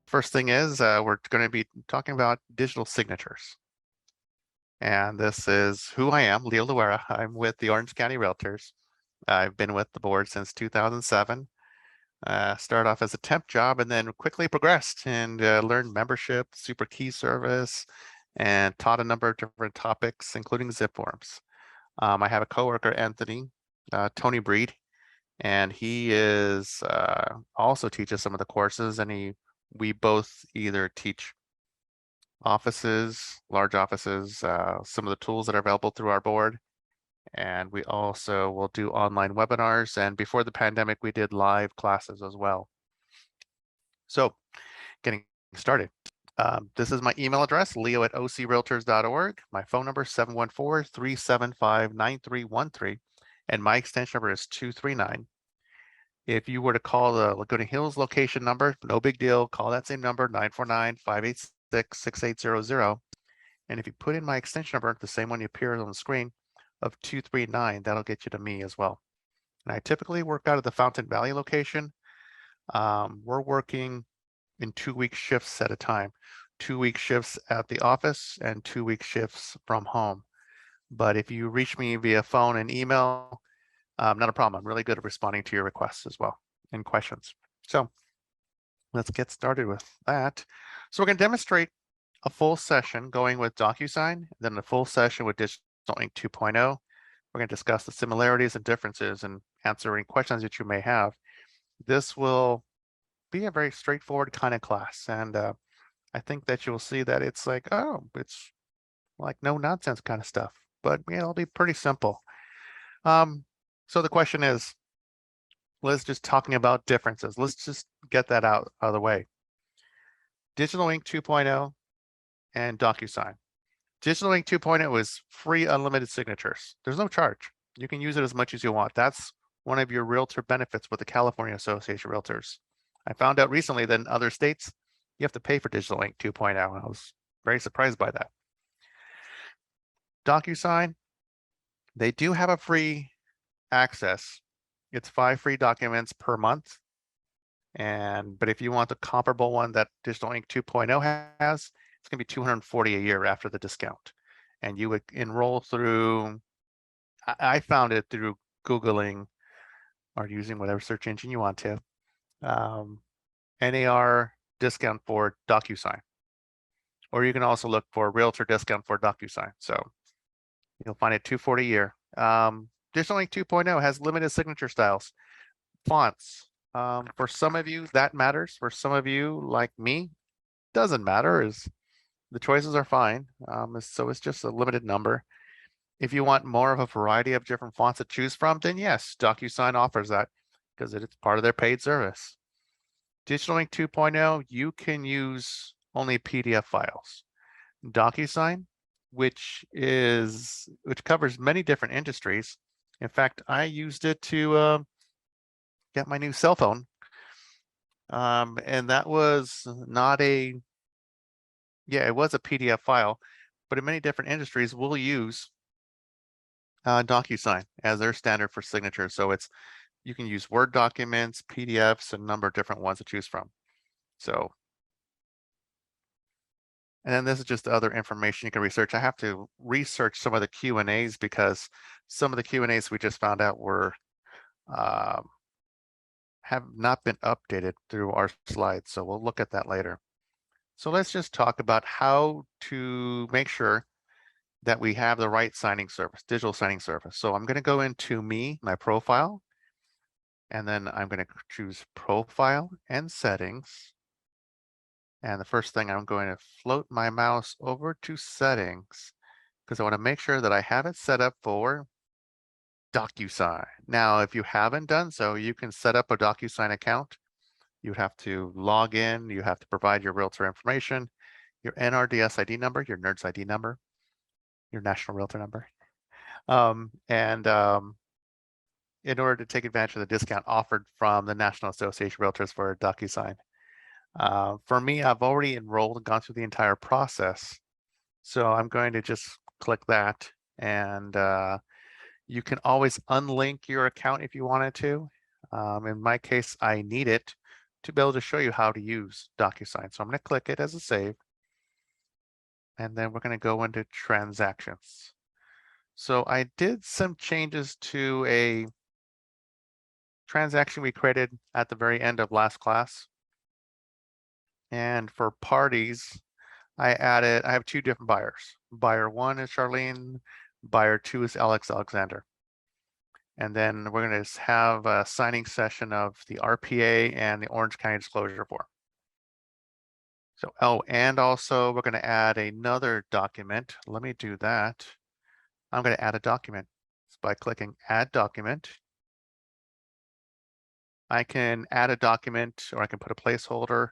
First thing is we're going to be talking about digital signatures. And this is who I am, Leo Luera. I'm with the Orange County Realtors. I've been with the board since 2007. Started off as a temp job and then quickly progressed and learned membership, super key service, and taught a number of different topics, including zipForms. I have a coworker, Anthony, Tony Breed, and he is also teaches some of the courses, and we both either teach offices, large offices, some of the tools that are available through our board. And we also will do online webinars. And before the pandemic, we did live classes as well. So getting started. This is my email address, leo@ocrealtors.org. My phone number is 714-375-9313. And my extension number is 239. If you were to call the Laguna Hills location number, no big deal, call that same number, 949-586-6800. And if you put in my extension number, the same one you appear on the screen, of 239, that'll get you to me as well. And I typically work out of the Fountain Valley location. We're working in 2-week shifts at a time, 2-week shifts at the office and 2-week shifts from home. But if you reach me via phone and email, not a problem. I'm really good at responding to your requests as well and questions. So let's get started with that. So we're going to demonstrate a full session going with DocuSign, then a full session with Digital Ink 2.0. We're going to discuss the similarities and differences and answer any questions that you may have. This will be a very straightforward kind of class. And I think that you'll see that it's like, oh, it's like no nonsense kind of stuff, but it'll be pretty simple. So the question is, let's just talking about differences. Let's just get that out of the way. Digital Ink 2.0 and DocuSign. Digital Ink 2.0 is free unlimited signatures. There's no charge. You can use it as much as you want. That's one of your realtor benefits with the California Association of Realtors. I found out recently that in other states, you have to pay for Digital Ink 2.0. And I was very surprised by that. DocuSign, they do have a free access. It's 5 free documents per month. But if you want the comparable one that Digital Ink 2.0 has, it's going to be $240 a year after the discount. And you would enroll through, I found it through Googling or using whatever search engine you want to, NAR discount for DocuSign. Or you can also look for realtor discount for DocuSign. So you'll find it $240 a year. Digital Ink 2.0 has limited signature styles, fonts. For some of you, that matters. For some of you, like me, doesn't matter. The choices are fine. So it's just a limited number. If you want more of a variety of different fonts to choose from, then yes, DocuSign offers that because it's part of their paid service. Digital Ink 2.0, you can use only PDF files. DocuSign, which covers many different industries. In fact, I used it to get my new cell phone. And that was not it was a PDF file, but in many different industries, we'll use DocuSign as their standard for signatures. So you can use Word documents, PDFs, a number of different ones to choose from. So, and then this is just other information you can research. I have to research some of the Q&As because some of the Q&As we just found out have not been updated through our slides. So we'll look at that later. So let's just talk about how to make sure that we have the right signing service, digital signing service. So I'm going to go into my profile, and then I'm going to choose Profile and Settings. And the first thing, I'm going to float my mouse over to Settings because I want to make sure that I have it set up for DocuSign. Now, if you haven't done so, you can set up a DocuSign account. You would have to log in. You have to provide your realtor information, your NRDS ID number, your NERDS ID number, your national realtor number. In order to take advantage of the discount offered from the National Association of Realtors for DocuSign. For me, I've already enrolled and gone through the entire process. So I'm going to just click that, and you can always unlink your account if you wanted to. In my case, I need it to be able to show you how to use DocuSign. So I'm going to click it as a save, and then we're going to go into transactions. So I did some changes to a transaction we created at the very end of last class. And for parties, I have two different buyers. Buyer 1 is Charlene, buyer 2 is Alex Alexander. And then we're going to have a signing session of the RPA and the Orange County disclosure form. So, oh, and also we're going to add another document. Let me do that. I'm going to add a document by clicking Add Document. I can add a document, or I can put a placeholder,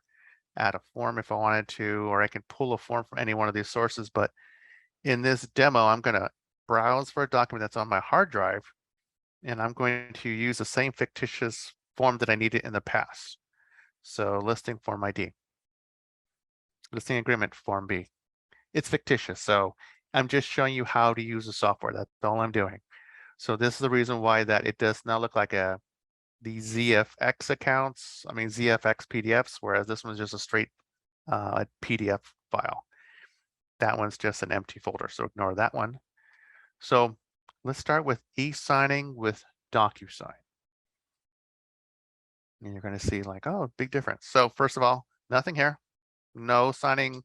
add a form if I wanted to, or I can pull a form from any one of these sources. But in this demo, I'm going to browse for a document that's on my hard drive, and I'm going to use the same fictitious form that I needed in the past. So listing form ID, listing agreement form B. It's fictitious, so I'm just showing you how to use the software. That's all I'm doing. So this is the reason why that it does not look like the ZFX accounts, ZFX PDFs, whereas this one's just a straight PDF file. That one's just an empty folder, so ignore that one. So let's start with e-signing with DocuSign. And you're going to see like, oh, big difference. So first of all, nothing here. No signing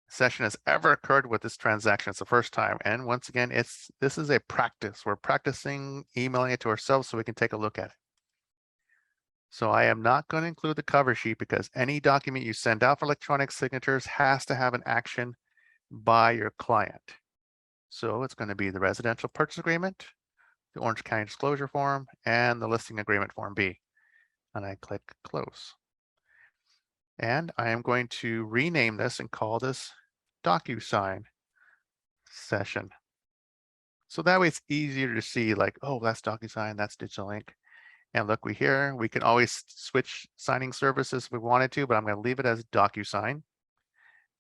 session has ever occurred with this transaction. It's the first time. And once again, this is a practice. We're practicing emailing it to ourselves so we can take a look at it. So I am not going to include the cover sheet because any document you send out for electronic signatures has to have an action by your client. So it's going to be the residential purchase agreement, the Orange County disclosure form, and the listing agreement form B. And I click close. And I am going to rename this and call this DocuSign session. So that way it's easier to see like, oh, that's DocuSign, that's Digital Ink. And look, we can always switch signing services if we wanted to, but I'm going to leave it as DocuSign.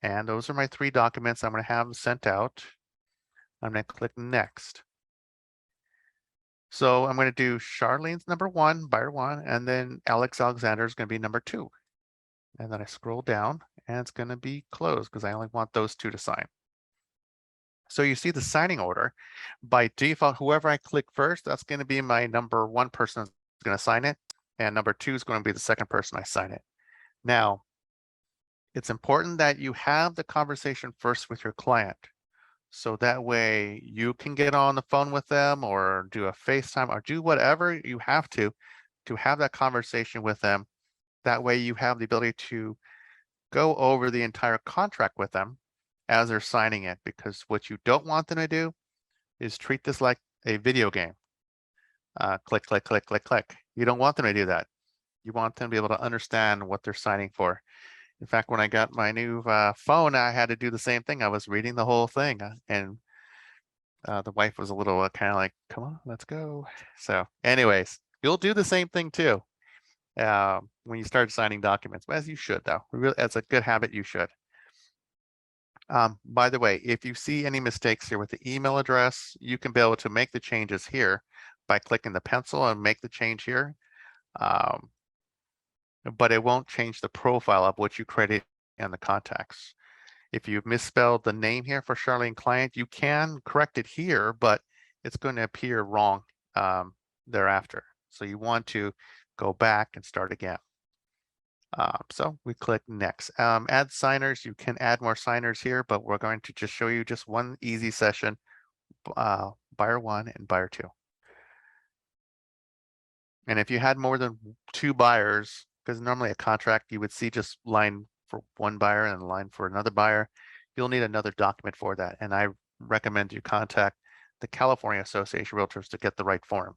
And those are my 3 documents. I'm going to have them sent out. I'm going to click next. So I'm going to do Charlene's number 1, buyer 1, and then Alex Alexander is going to be number 2. And then I scroll down and it's going to be closed because I only want those 2 to sign. So you see the signing order. By default, whoever I click first, that's going to be my number 1 person that's going to sign it. And number 2 is going to be the second person I sign it. Now, it's important that you have the conversation first with your client. So that way you can get on the phone with them or do a FaceTime or do whatever you have to have that conversation with them. That way you have the ability to go over the entire contract with them as they're signing it, because what you don't want them to do is treat this like a video game. Click, click, click, click, click. You don't want them to do that. You want them to be able to understand what they're signing for. In fact, when I got my new phone, I had to do the same thing. I was reading the whole thing, and the wife was a little kind of like, come on, let's go. So anyways, you'll do the same thing too when you start signing documents, as you should though. As a good habit, you should. By the way, if you see any mistakes here with the email address, you can be able to make the changes here by clicking the pencil and make the change here. But it won't change the profile of what you created in the contacts. If you've misspelled the name here for Charlene Client, you can correct it here, but it's going to appear wrong thereafter. So you want to go back and start again. So we click next. Add signers. You can add more signers here, but we're going to just show you just one easy session, buyer 1 and buyer 2. And if you had more than 2 buyers, because normally a contract, you would see just line for one buyer and a line for another buyer, you'll need another document for that. And I recommend you contact the California Association of Realtors to get the right form.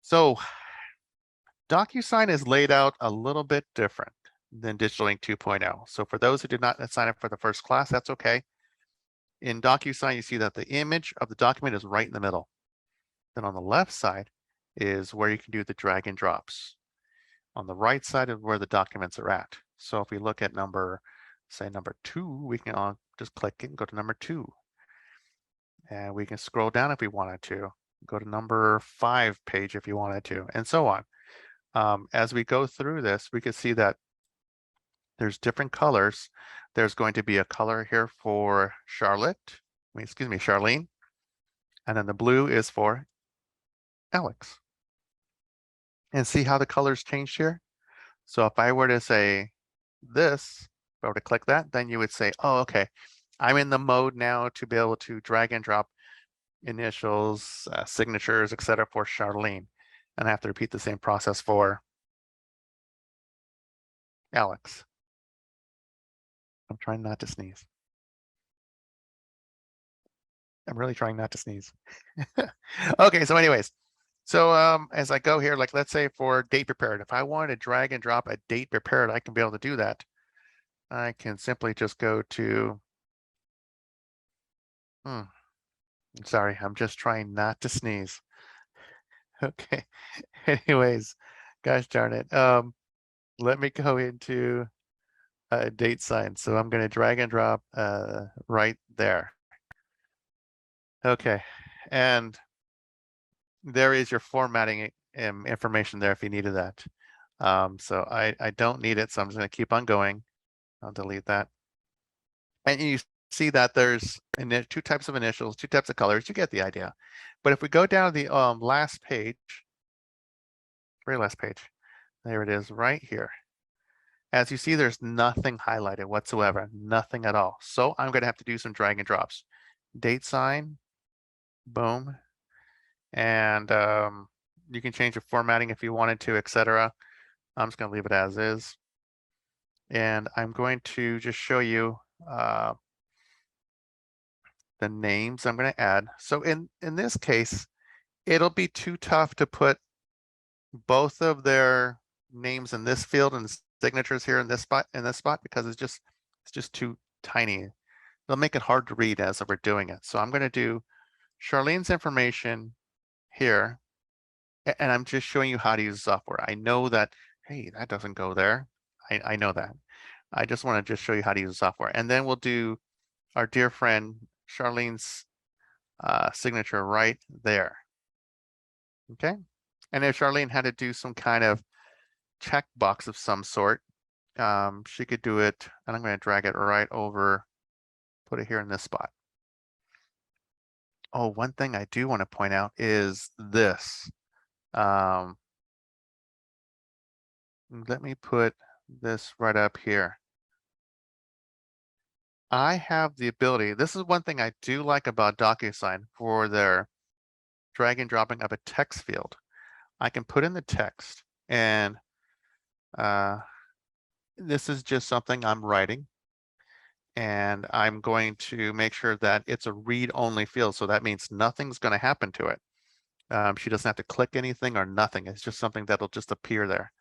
So DocuSign is laid out a little bit different than Digital Ink 2.0. So for those who did not sign up for the first class, that's okay. In DocuSign, you see that the image of the document is right in the middle. Then on the left side is where you can do the drag and drops. On the right side is where the documents are at. So if we look at number 2, we can just click it and go to number 2. And we can scroll down if we wanted to, go to number 5 page if you wanted to, and so on. As we go through this, we can see that there's different colors. There's going to be a color here for Charlene, and then the blue is for Alex. And see how the colors changed here? So if I were to say this, if I were to click that, then you would say, oh, okay, I'm in the mode now to be able to drag and drop initials, signatures, etc. for Charlene. And I have to repeat the same process for Alex. I'm trying not to sneeze. I'm really trying not to sneeze. Okay, so anyways, so as I go here, like let's say for date prepared, if I wanted to drag and drop a date prepared, I can be able to do that. I can simply just go to, sorry, I'm just trying not to sneeze. Okay, anyways, gosh darn it. Let me go into a date sign. So I'm going to drag and drop right there. Okay, and there is your formatting information there if you needed that. So I don't need it, so I'm just going to keep on going. I'll delete that. And you see that there's two types of initials, two types of colors. You get the idea. But if we go down the last page, very last page, there it is right here. As you see, there's nothing highlighted whatsoever, nothing at all. So I'm going to have to do some drag and drops. Date sign, boom. And you can change the formatting if you wanted to, etc. I'm just going to leave it as is. And I'm going to just show you the names I'm going to add. So in this case, it'll be too tough to put both of their names in this field and signatures here in this spot because it's just too tiny. They'll make it hard to read as we're doing it. So I'm going to do Charlene's information here, and I'm just showing you how to use software. I know that, hey, that doesn't go there. I know that. I just want to just show you how to use the software. And then we'll do our dear friend Charlene's signature right there. Okay. And if Charlene had to do some kind of checkbox of some sort, she could do it. And I'm going to drag it right over, put it here in this spot. Oh, one thing I do want to point out is this. Let me put this right up here. I have the ability, this is one thing I do like about DocuSign for their drag and dropping of a text field. I can put in the text, and this is just something I'm writing, and I'm going to make sure that it's a read-only field. So that means nothing's going to happen to it. She doesn't have to click anything or nothing. It's just something that'll just appear there.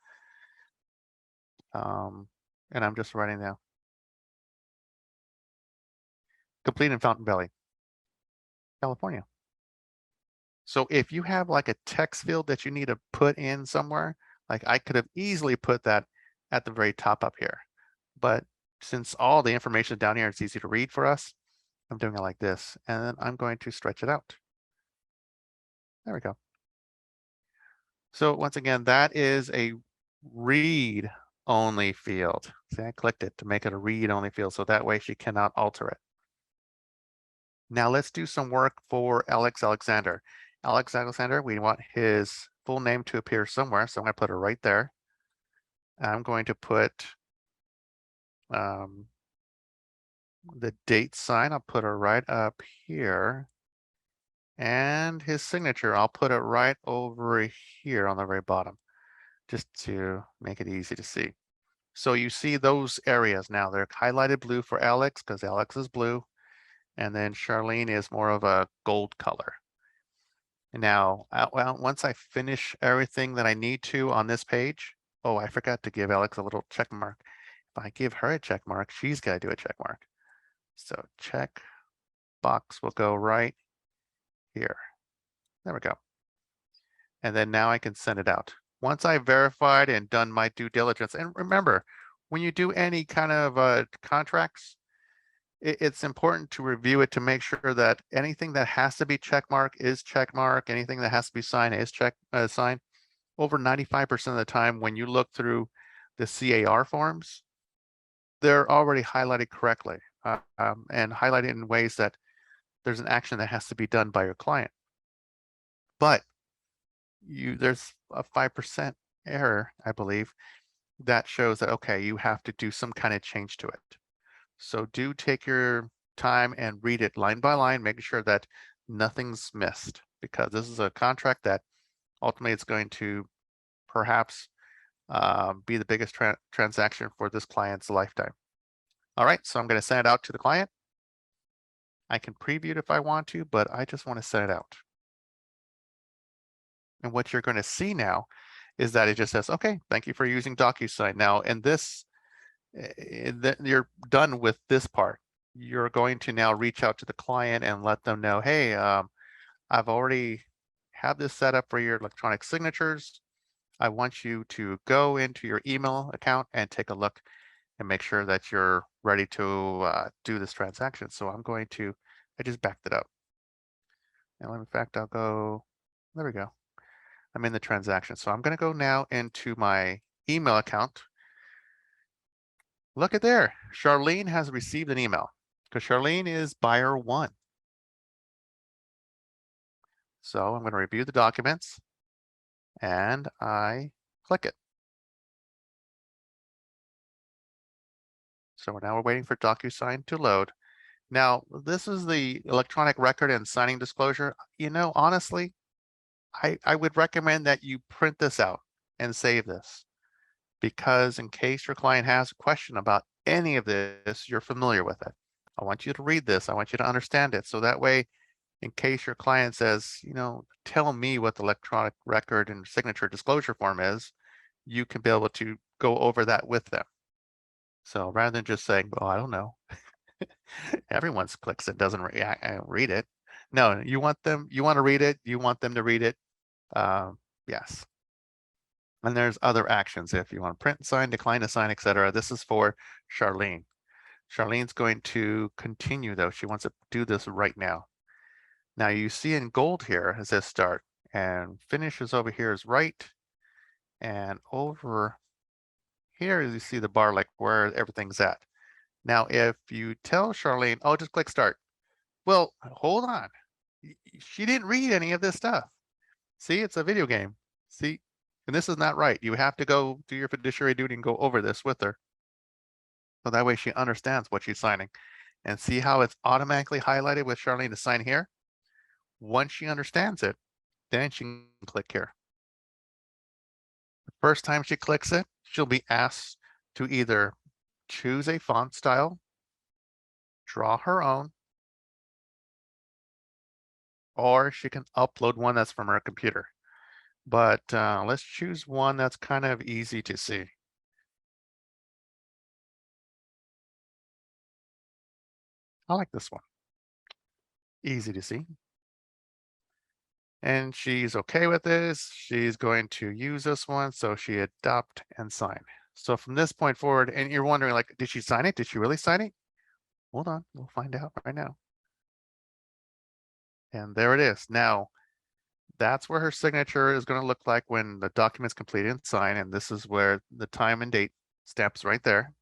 And I'm just writing now. Complete in Fountain Valley, California. So if you have like a text field that you need to put in somewhere, like I could have easily put that at the very top up here. But since all the information down here, it's easy to read for us, I'm doing it like this, and then I'm going to stretch it out. There we go. So once again, that is a read only field. See, I clicked it to make it a read only field, so that way she cannot alter it. Now let's do some work for Alex Alexander. Alex Alexander, we want his full name to appear somewhere, so I'm going to put it right there. I'm going to put the date sign, I'll put it right up here. And his signature, I'll put it right over here on the very bottom, just to make it easy to see. So you see those areas now, they're highlighted blue for Alex because Alex is blue. And then Charlene is more of a gold color. Now, well, once I finish everything that I need to on this page, oh, I forgot to give Alex a little check mark. If I give her a check mark, she's got to do a check mark. So check box will go right here. There we go. And then now I can send it out. Once I've verified and done my due diligence, and remember, when you do any kind of contracts, it's important to review it to make sure that anything that has to be checkmark is checkmark. Anything that has to be signed is signed. over 95% of the time when you look through the CAR forms, they're already highlighted correctly and highlighted in ways that there's an action that has to be done by your client. But there's a 5% error, I believe, that shows that, okay, you have to do some kind of change to it. So do take your time and read it line by line, making sure that nothing's missed, because this is a contract that ultimately it's going to perhaps be the biggest transaction for this client's lifetime. All right, so I'm going to send it out to the client. I can preview it if I want to, but I just want to send it out. And what you're going to see now is that it just says, okay, thank you for using DocuSign. Now, in this, you're done with this part. You're going to now reach out to the client and let them know, hey, I've already have this set up for your electronic signatures. I want you to go into your email account and take a look and make sure that you're ready to do this transaction. So I just backed it up. And in fact, I'll go, there we go. I'm in the transaction. So I'm going to go now into my email account. Look at there. Charlene has received an email because Charlene is buyer 1. So I'm going to review the documents and I click it. So now we're waiting for DocuSign to load. Now, this is the electronic record and signing disclosure. Honestly, I would recommend that you print this out and save this, because in case your client has a question about any of this, you're familiar with it. I want you to read this. I want you to understand it. So that way, in case your client says, tell me what the electronic record and signature disclosure form is, you can be able to go over that with them. So rather than just saying, well, I don't know, everyone clicks it, doesn't read it. No, you want to read it. You want them to read it. Yes. And there's other actions if you want to print and sign, decline to sign, etc. This is for Charlene. Charlene's going to continue though. She wants to do this right now. Now you see in gold here, it says start, and finish is over here is right. And over here, you see the bar like where everything's at. Now, if you tell Charlene, oh, just click start. Well, hold on. She didn't read any of this stuff. See, it's a video game. See, and this is not right. You have to go do your fiduciary duty and go over this with her. So that way she understands what she's signing. And see how it's automatically highlighted with Charlene to sign here? Once she understands it, then she can click here. The first time she clicks it, she'll be asked to either choose a font style, draw her own, or she can upload one that's from her computer. But let's choose one that's kind of easy to see. I like this one. Easy to see. And she's okay with this. She's going to use this one. So she adopt and sign. So from this point forward, and you're wondering, like, did she sign it? Did she really sign it? Hold on, we'll find out right now. And there it is. Now, that's where her signature is going to look like when the document's completed and signed. And this is where the time and date stamps right there.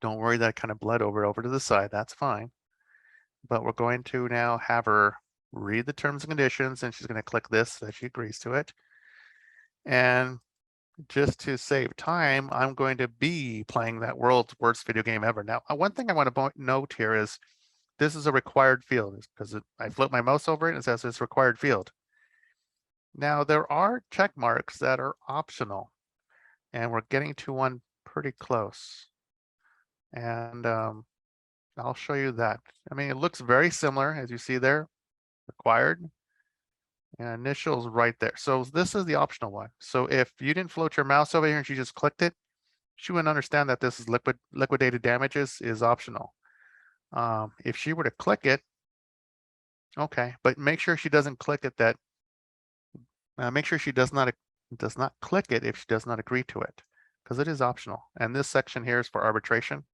Don't worry that kind of bled over to the side. That's fine. But we're going to now have her read the terms and conditions, and she's going to click this so that she agrees to it. And just to save time, I'm going to be playing that world's worst video game ever. Now, one thing I want to note here is this is a required field, because I flip my mouse over it and it says it's required field. Now, there are check marks that are optional, and we're getting to one pretty close. And I'll show you that. I mean, it looks very similar, as you see there, required, and initials right there. So this is the optional one. So if you didn't float your mouse over here and she just clicked it, she wouldn't understand that this is liquidated damages is optional. If she were to click it, okay, but make sure she doesn't click it make sure she does not click it if she does not agree to it, because it is optional. And this section here is for arbitration.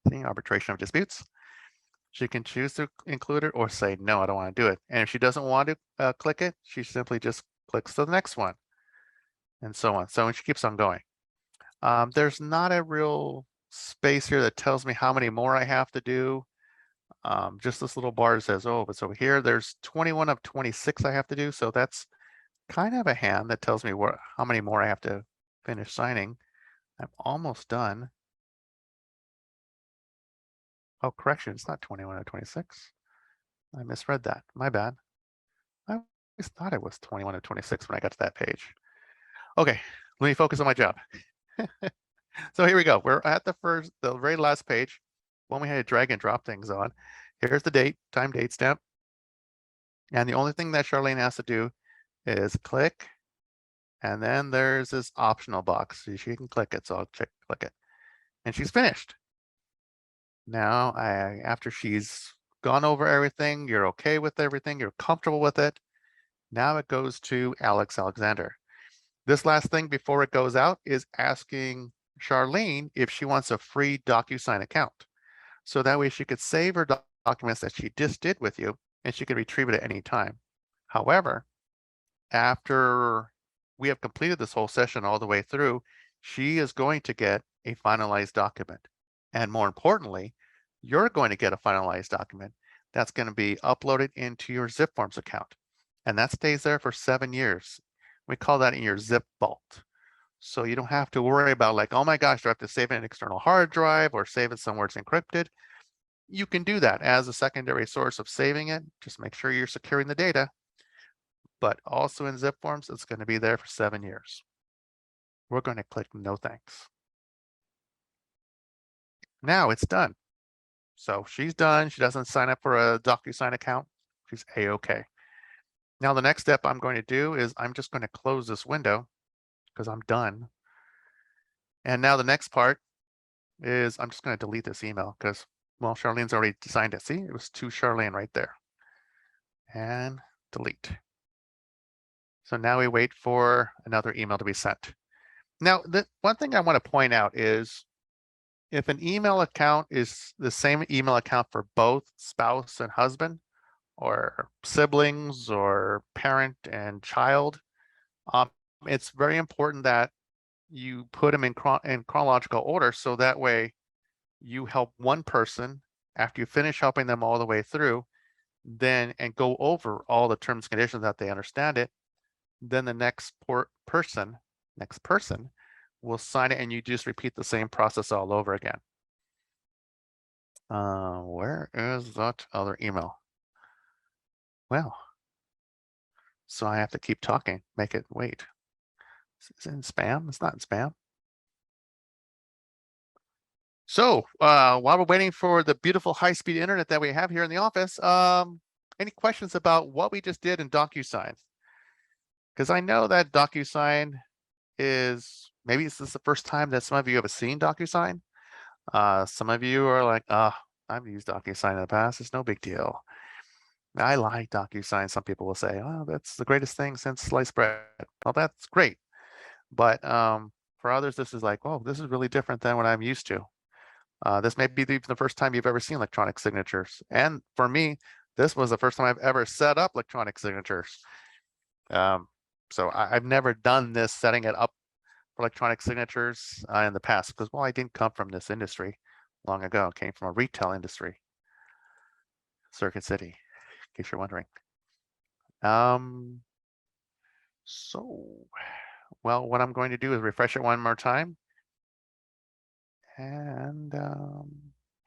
See, arbitration of disputes. She can choose to include it or say, no, I don't want to do it. And if she doesn't want to click it, she simply just clicks to the next one, and so on. So she keeps on going. There's not a real space here that tells me how many more I have to do. Just this little bar says, oh, but over here, there's 21 of 26 I have to do. So that's kind of a hand that tells me how many more I have to finish signing. I'm almost done. Oh, correction, it's not 21 of 26. I misread that. My bad. I always thought it was 21 of 26 when I got to that page. Okay, let me focus on my job. So here we go. We're at the very last page, one we had to drag and drop things on. Here's the date, time date stamp. And the only thing that Charlene has to do is click, and then there's this optional box. So she can click it, so I'll click it. And she's finished. Now, after she's gone over everything, you're okay with everything, you're comfortable with it. Now it goes to Alex Alexander. This last thing before it goes out is asking Charlene if she wants a free DocuSign account. So that way she could save her documents that she just did with you, and she could retrieve it at any time. However, after we have completed this whole session all the way through, she is going to get a finalized document. And more importantly, you're going to get a finalized document that's going to be uploaded into your zipForms account. And that stays there for 7 years. We call that in your zip vault. So you don't have to worry about like, oh my gosh, do I have to save it in an external hard drive or save it somewhere it's encrypted? You can do that as a secondary source of saving it. Just make sure you're securing the data. But also in zipForms, it's going to be there for 7 years. We're going to click no thanks. Now it's done. So she's done. She doesn't sign up for a DocuSign account. She's A-OK. Now the next step I'm going to do is I'm just going to close this window because I'm done. And now the next part is I'm just going to delete this email because, well, Charlene's already signed it. See, it was to Charlene right there. And delete. So now we wait for another email to be sent. Now, the one thing I want to point out is if an email account is the same email account for both spouse and husband, or siblings, or parent and child, it's very important that you put them in chronological order so that way you help one person after you finish helping them all the way through, then and go over all the terms and conditions that they understand it. Then the next person will sign it, and you just repeat the same process all over again. Where is that other email? Well, so I have to keep talking, make it wait. Is it in spam? It's not in spam. So while we're waiting for the beautiful high-speed internet that we have here in the office, any questions about what we just did in DocuSign? Because I know that DocuSign is, maybe this is the first time that some of you have seen DocuSign. Some of you are like, I've used DocuSign in the past. It's no big deal. I like DocuSign. Some people will say, oh, that's the greatest thing since sliced bread. Well, that's great. But for others, this is like, oh, this is really different than what I'm used to. This may be the first time you've ever seen electronic signatures. And for me, this was the first time I've ever set up electronic signatures. So I've never done this, setting it up for electronic signatures in the past, because, well, I didn't come from this industry long ago. I came from a retail industry, Circuit City, in case you're wondering. So, well, what I'm going to do is refresh it one more time and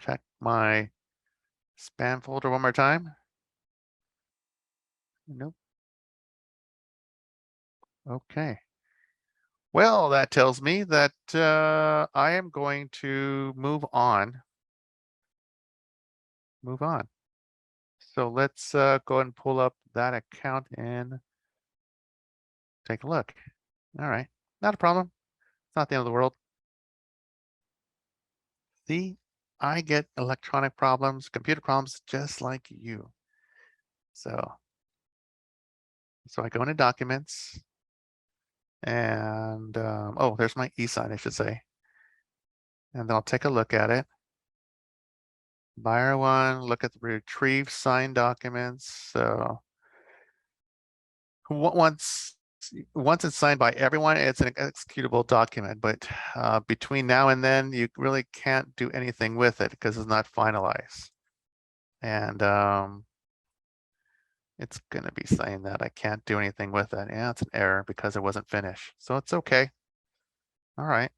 check my spam folder one more time. Nope. Okay. Well, that tells me that I am going to move on. So let's go ahead and pull up that account and take a look. All right, not a problem. It's not the end of the world. See, I get electronic problems, computer problems, just like you. So I go into documents and, oh, there's my e-sign, I should say. And then I'll take a look at it. Buyer one, look at the retrieve signed documents. So once once it's signed by everyone, it's an executable document, but between now and then, you really can't do anything with it because it's not finalized. And it's going to be saying that I can't do anything with it. Yeah, it's an error because it wasn't finished. So it's okay. All right,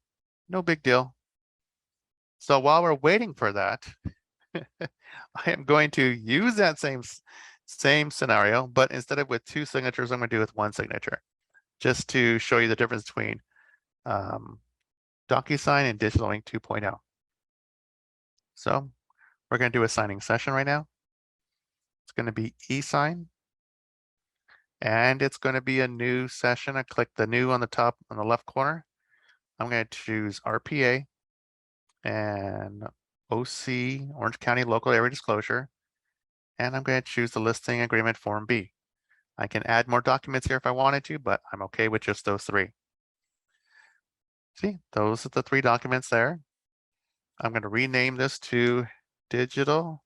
no big deal. So while we're waiting for that, I am going to use that same scenario, but instead of with two signatures, I'm going to do it with one signature, just to show you the difference between DocuSign and Digital Ink 2.0. So we're going to do a signing session right now. It's going to be e-sign, and it's going to be a new session. I click the new on the top on the left corner. I'm going to choose RPA and OC, Orange County Local Area Disclosure, and I'm going to choose the listing agreement Form B. I can add more documents here if I wanted to, but I'm okay with just those three. See, those are the three documents there. I'm going to rename this to Digital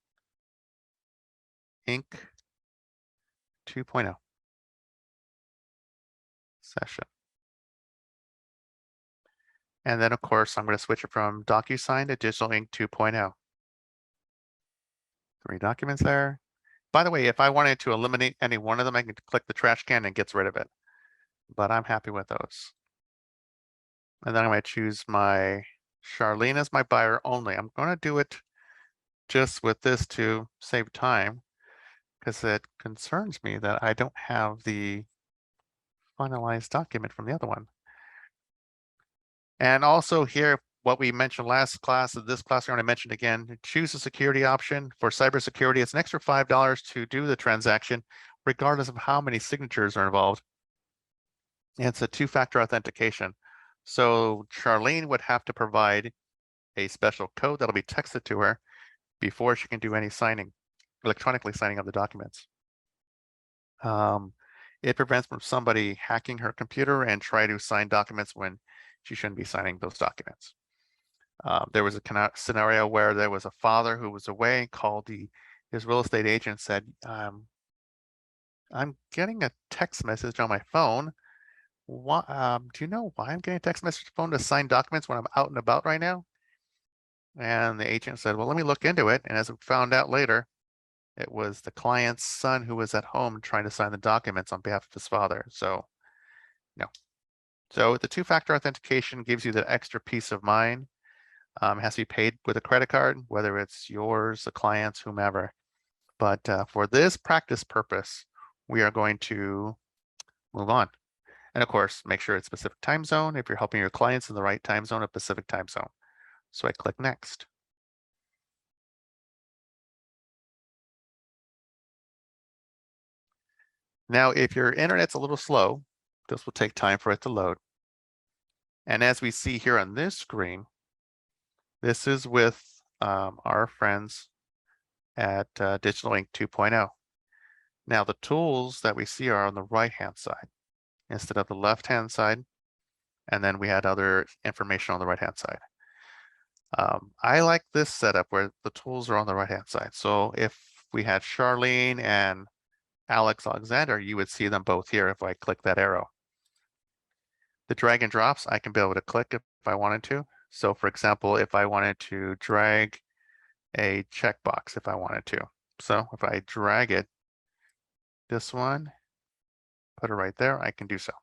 Ink 2.0 session. And then, of course, I'm going to switch it from DocuSign to Digital Ink 2.0. Three documents there. By the way, if I wanted to eliminate any one of them, I can click the trash can and it gets rid of it. But I'm happy with those. And then I'm going to choose my Charlene as my buyer only. I'm going to do it just with this to save time because it concerns me that I don't have the finalized document from the other one. And also here, what we mentioned last class, this class we're going to mention again, choose a security option. For cybersecurity, it's an extra $5 to do the transaction, regardless of how many signatures are involved. And it's a two-factor authentication. So Charlene would have to provide a special code that'll be texted to her before she can do any signing, electronically signing of the documents. It prevents from somebody hacking her computer and try to sign documents when she shouldn't be signing those documents. There was a scenario where there was a father who was away, called his real estate agent, said, I'm getting a text message on my phone. Do you know why I'm getting a text message phone to sign documents when I'm out and about right now? And the agent said, well, let me look into it. And as we found out later, it was the client's son who was at home trying to sign the documents on behalf of his father. So, no. So the two-factor authentication gives you the extra peace of mind. It has to be paid with a credit card, whether it's yours, the client's, whomever. But for this practice purpose, we are going to move on. And of course, make sure it's specific time zone if you're helping your clients in the right time zone, a Pacific time zone. So I click next. Now, if your internet's a little slow, this will take time for it to load. And as we see here on this screen, this is with our friends at Digital Ink 2.0. Now, the tools that we see are on the right-hand side instead of the left-hand side. And then we had other information on the right-hand side. I like this setup where the tools are on the right-hand side. So if we had Charlene and Alex Alexander, you would see them both here if I click that arrow. The drag and drops, I can be able to click if I wanted to. So for example, if I wanted to drag a checkbox, if I wanted to. So if I drag it, this one, put it right there, I can do so.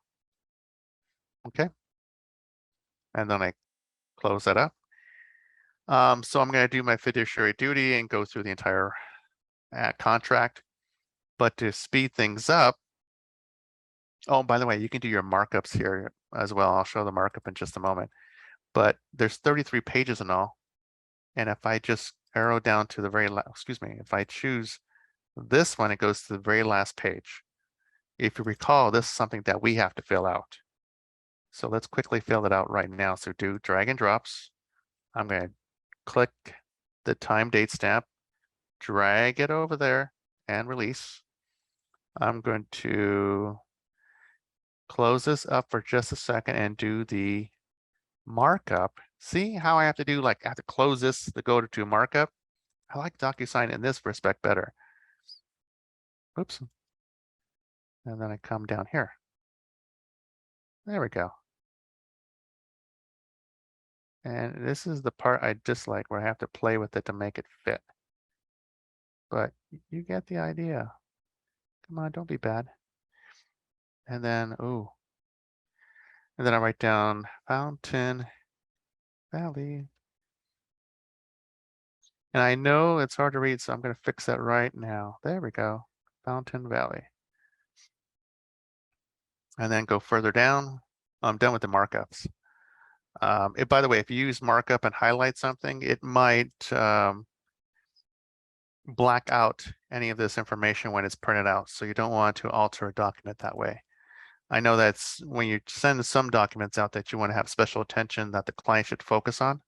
Okay. And then I close that up. So I'm going to do my fiduciary duty and go through the entire contract. But to speed things up, oh, by the way, you can do your markups here as well. I'll show the markup in just a moment. But there's 33 pages in all. And if I just arrow down to the very last, excuse me, if I choose this one, it goes to the very last page. If you recall, this is something that we have to fill out. So let's quickly fill it out right now. So do drag and drops. I'm going to click the time date stamp, drag it over there and release. I'm going to close this up for just a second and do the markup. See how I have to do, like I have to close this to go to markup? I like DocuSign in this respect better. Oops. And then I come down here. There we go. And this is the part I dislike where I have to play with it to make it fit. But you get the idea. Come on, don't be bad. And then, ooh, and then I write down Fountain Valley. And I know it's hard to read, so I'm going to fix that right now. There we go. Fountain Valley. And then go further down. I'm done with the markups. By the way, if you use markup and highlight something, it might black out any of this information when it's printed out. So you don't want to alter a document that way. I know that's when you send some documents out that you want to have special attention that the client should focus on.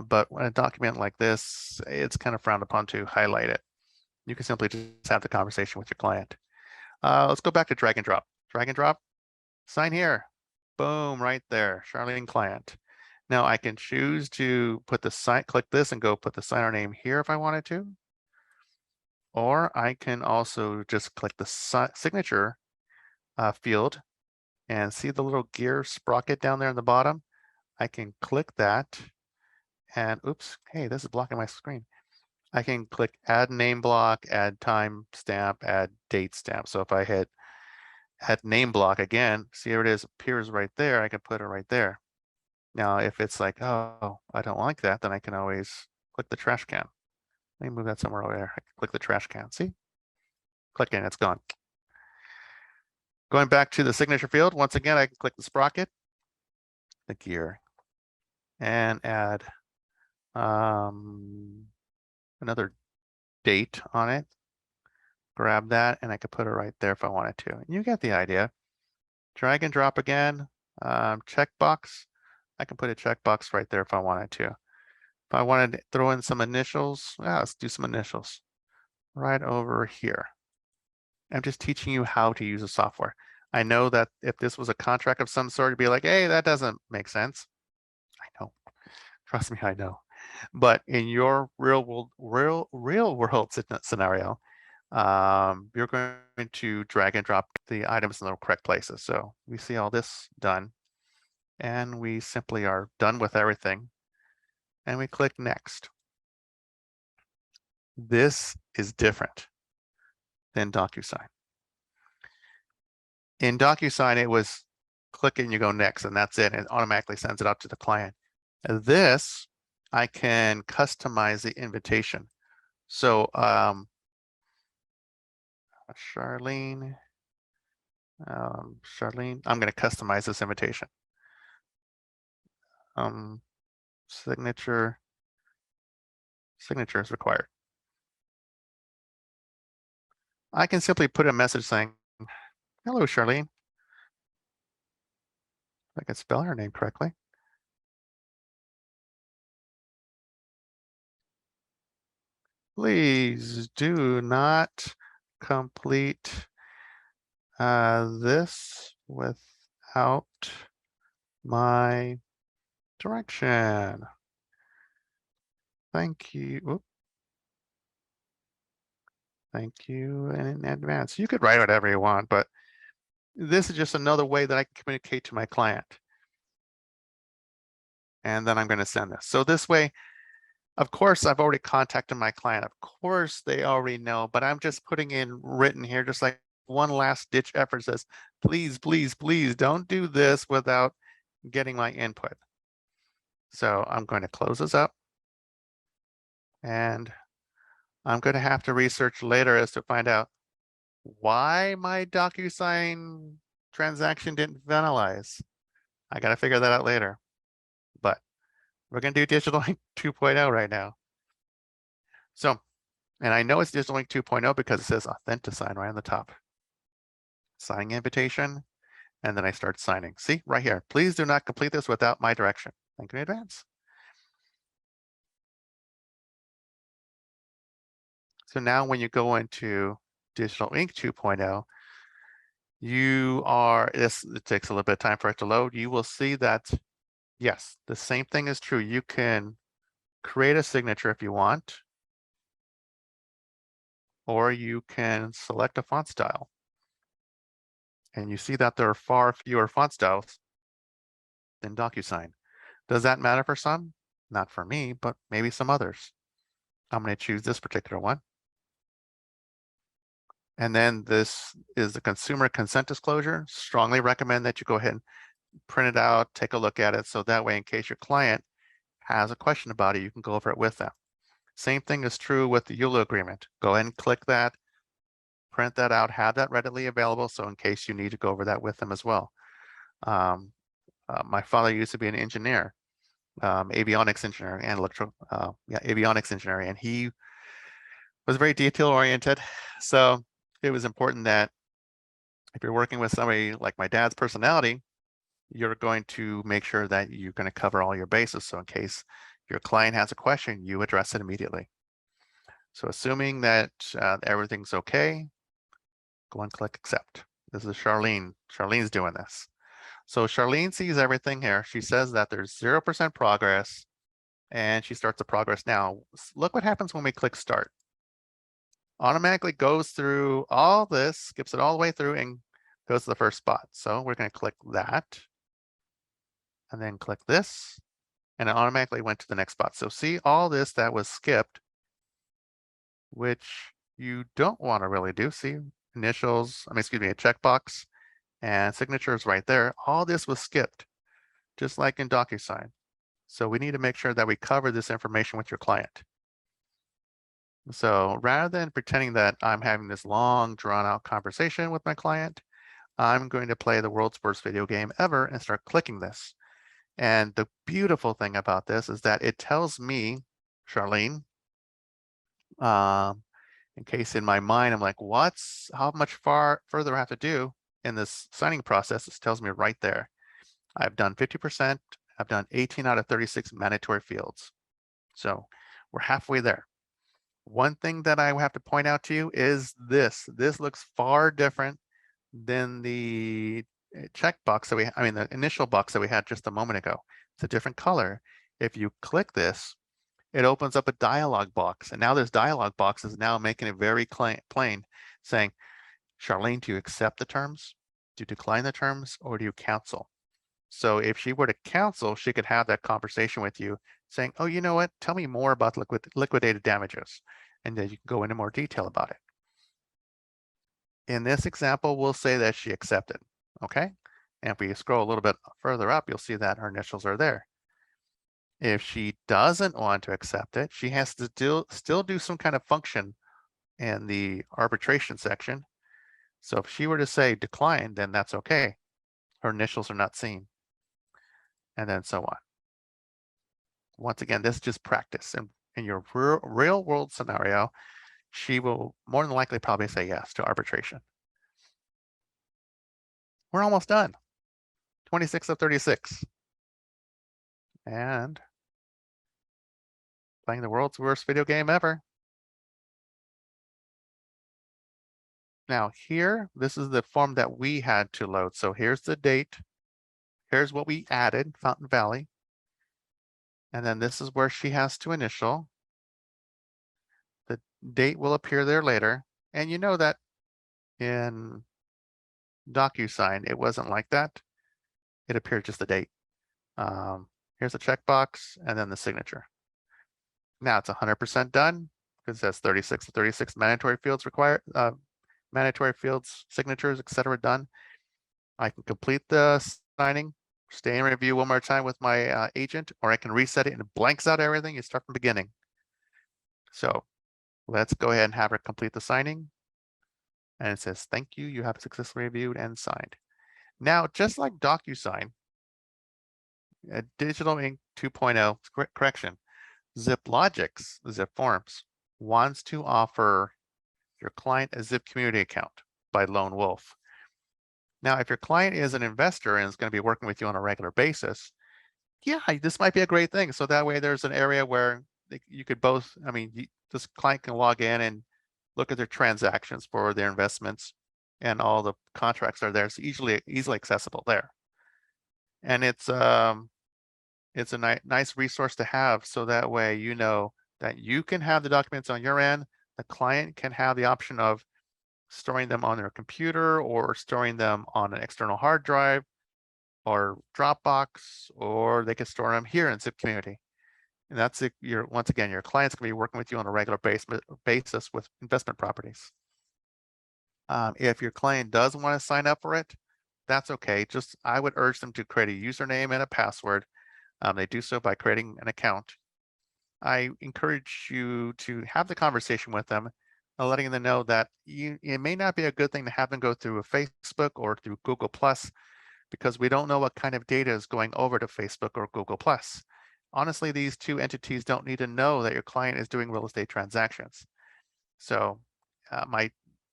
But when a document like this, it's kind of frowned upon to highlight it. You can simply just have the conversation with your client. Let's go back to drag and drop. Drag and drop, sign here. Boom, right there, Charlene client. Now I can choose to put the sign, click this and go put the signer name here if I wanted to. Or I can also just click the signature field and see the little gear sprocket down there in the bottom. I can click that and oops, hey, this is blocking my screen. I can click add name block, add time stamp, add date stamp. So if I hit add name block again, see here it is, appears right there. I can put it right there. Now, if it's like, oh, I don't like that, then I can always click the trash can. Let me move that somewhere over there. I can click the trash can. See? Click it, it's gone. Going back to the signature field, once again, I can click the sprocket, the gear, and add another date on it. Grab that, and I could put it right there if I wanted to. And you get the idea. Drag and drop again. Checkbox. I can put a checkbox right there if I wanted to. If I wanted to throw in some initials, let's do some initials right over here. I'm just teaching you how to use the software. I know that if this was a contract of some sort, you'd be like, hey, that doesn't make sense. I know. Trust me, I know. But in your real world scenario, you're going to drag and drop the items in the correct places. So we see all this done, and we simply are done with everything, and we click next. This is different than DocuSign. In DocuSign, it was click it and you go next, and that's it. And it automatically sends it out to the client. This, I can customize the invitation. So Charlene, Charlene, I'm going to customize this invitation. Signature is required. I can simply put a message saying, hello, Charlene. I can spell her name correctly. Please do not complete this without my direction. Thank you. Oop. Thank you in advance. You could write whatever you want, but this is just another way that I can communicate to my client. And then I'm going to send this. So this way, of course, I've already contacted my client. Of course, they already know, but I'm just putting in written here, just like one last ditch effort says, please, please, please don't do this without getting my input. So I'm going to close this up. And I'm going to have to research later as to find out why my DocuSign transaction didn't finalize. I got to figure that out later. But we're going to do Digital Ink 2.0 right now. So, and I know it's Digital Ink 2.0 because it says Authentisign right on the top. Signing invitation, and then I start signing. See, right here. Please do not complete this without my direction. Thank you in advance. So now when you go into Digital Ink 2.0, it takes a little bit of time for it to load. You will see that, yes, the same thing is true. You can create a signature if you want, or you can select a font style. And you see that there are far fewer font styles than DocuSign. Does that matter for some? Not for me, but maybe some others. I'm going to choose this particular one. And then this is the consumer consent disclosure. Strongly recommend that you go ahead and print it out, take a look at it, so that way in case your client has a question about it, you can go over it with them. Same thing is true with the EULA agreement. Go ahead and click that, print that out, have that readily available, so in case you need to go over that with them as well. My father used to be an engineer, avionics engineer and avionics engineer, and he was very detail oriented. So it was important that if you're working with somebody like my dad's personality, you're going to make sure that you're going to cover all your bases. So in case your client has a question, you address it immediately. So assuming that everything's okay, go and click accept. This is Charlene. Charlene's doing this. So Charlene sees everything here. She says that there's 0% progress, and she starts the progress now. Look what happens when we click start. Automatically goes through all this, skips it all the way through, and goes to the first spot. So we're going to click that, and then click this, and it automatically went to the next spot. So see all this that was skipped, which you don't want to really do. See initials, a checkbox and signatures right there. All this was skipped, just like in DocuSign. So we need to make sure that we cover this information with your client. So rather than pretending that I'm having this long drawn out conversation with my client, I'm going to play the world's worst video game ever and start clicking this. And the beautiful thing about this is that it tells me, Charlene, in case in my mind, I'm like, how much further I have to do in this signing process? This tells me right there. I've done 50%. I've done 18 out of 36 mandatory fields. So we're halfway there. One thing that I have to point out to you is this. This looks far different than the checkbox that the initial box that we had just a moment ago. It's a different color. If you click this, it opens up a dialog box. And now this dialog box is now making it very plain, saying, Charlene, do you accept the terms? Do you decline the terms, or do you cancel? So if she were to cancel, she could have that conversation with you saying, oh, you know what? Tell me more about liquidated damages. And then you can go into more detail about it. In this example, we'll say that she accepted, okay? And if we scroll a little bit further up, you'll see that her initials are there. If she doesn't want to accept it, she has to still do some kind of function in the arbitration section. So if she were to say decline, then that's okay. Her initials are not seen. And then so on. Once again, this is just practice. And in your real world scenario, she will more than likely probably say yes to arbitration. We're almost done. 26 of 36. And playing the world's worst video game ever. Now here, this is the form that we had to load. So here's the date. Here's what we added, Fountain Valley. And then this is where she has to initial. The date will appear there later. And you know that in DocuSign, it wasn't like that. It appeared just the date. Here's the checkbox and then the signature. Now it's 100% done because it says 36 to 36 mandatory fields required, mandatory fields, signatures, etc. done. I can complete the signing, stay and review one more time with my agent, or I can reset it and it blanks out everything. You start from the beginning. So let's go ahead and have her complete the signing. And it says, thank you, you have successfully reviewed and signed. Now, just like DocuSign, Digital Ink 2.0 correction, ZipLogic's zipForms wants to offer your client a Zip Community account by Lone Wolf. Now, if your client is an investor and is going to be working with you on a regular basis, yeah, this might be a great thing. So that way there's an area where you could both, this client can log in and look at their transactions for their investments, and all the contracts are there. It's easily accessible there. And it's a nice resource to have, so that way you know that you can have the documents on your end. The client can have the option of storing them on their computer or storing them on an external hard drive or Dropbox, or they can store them here in Zip Community. And that's it. Once again, your client's going to be working with you on a regular basis with investment properties. If your client does want to sign up for it, that's okay. Just I would urge them to create a username and a password. They do so by creating an account. I encourage you to have the conversation with them, letting them know that it may not be a good thing to have them go through a Facebook or through Google Plus, because we don't know what kind of data is going over to Facebook or Google Plus. Honestly, these two entities don't need to know that your client is doing real estate transactions. So my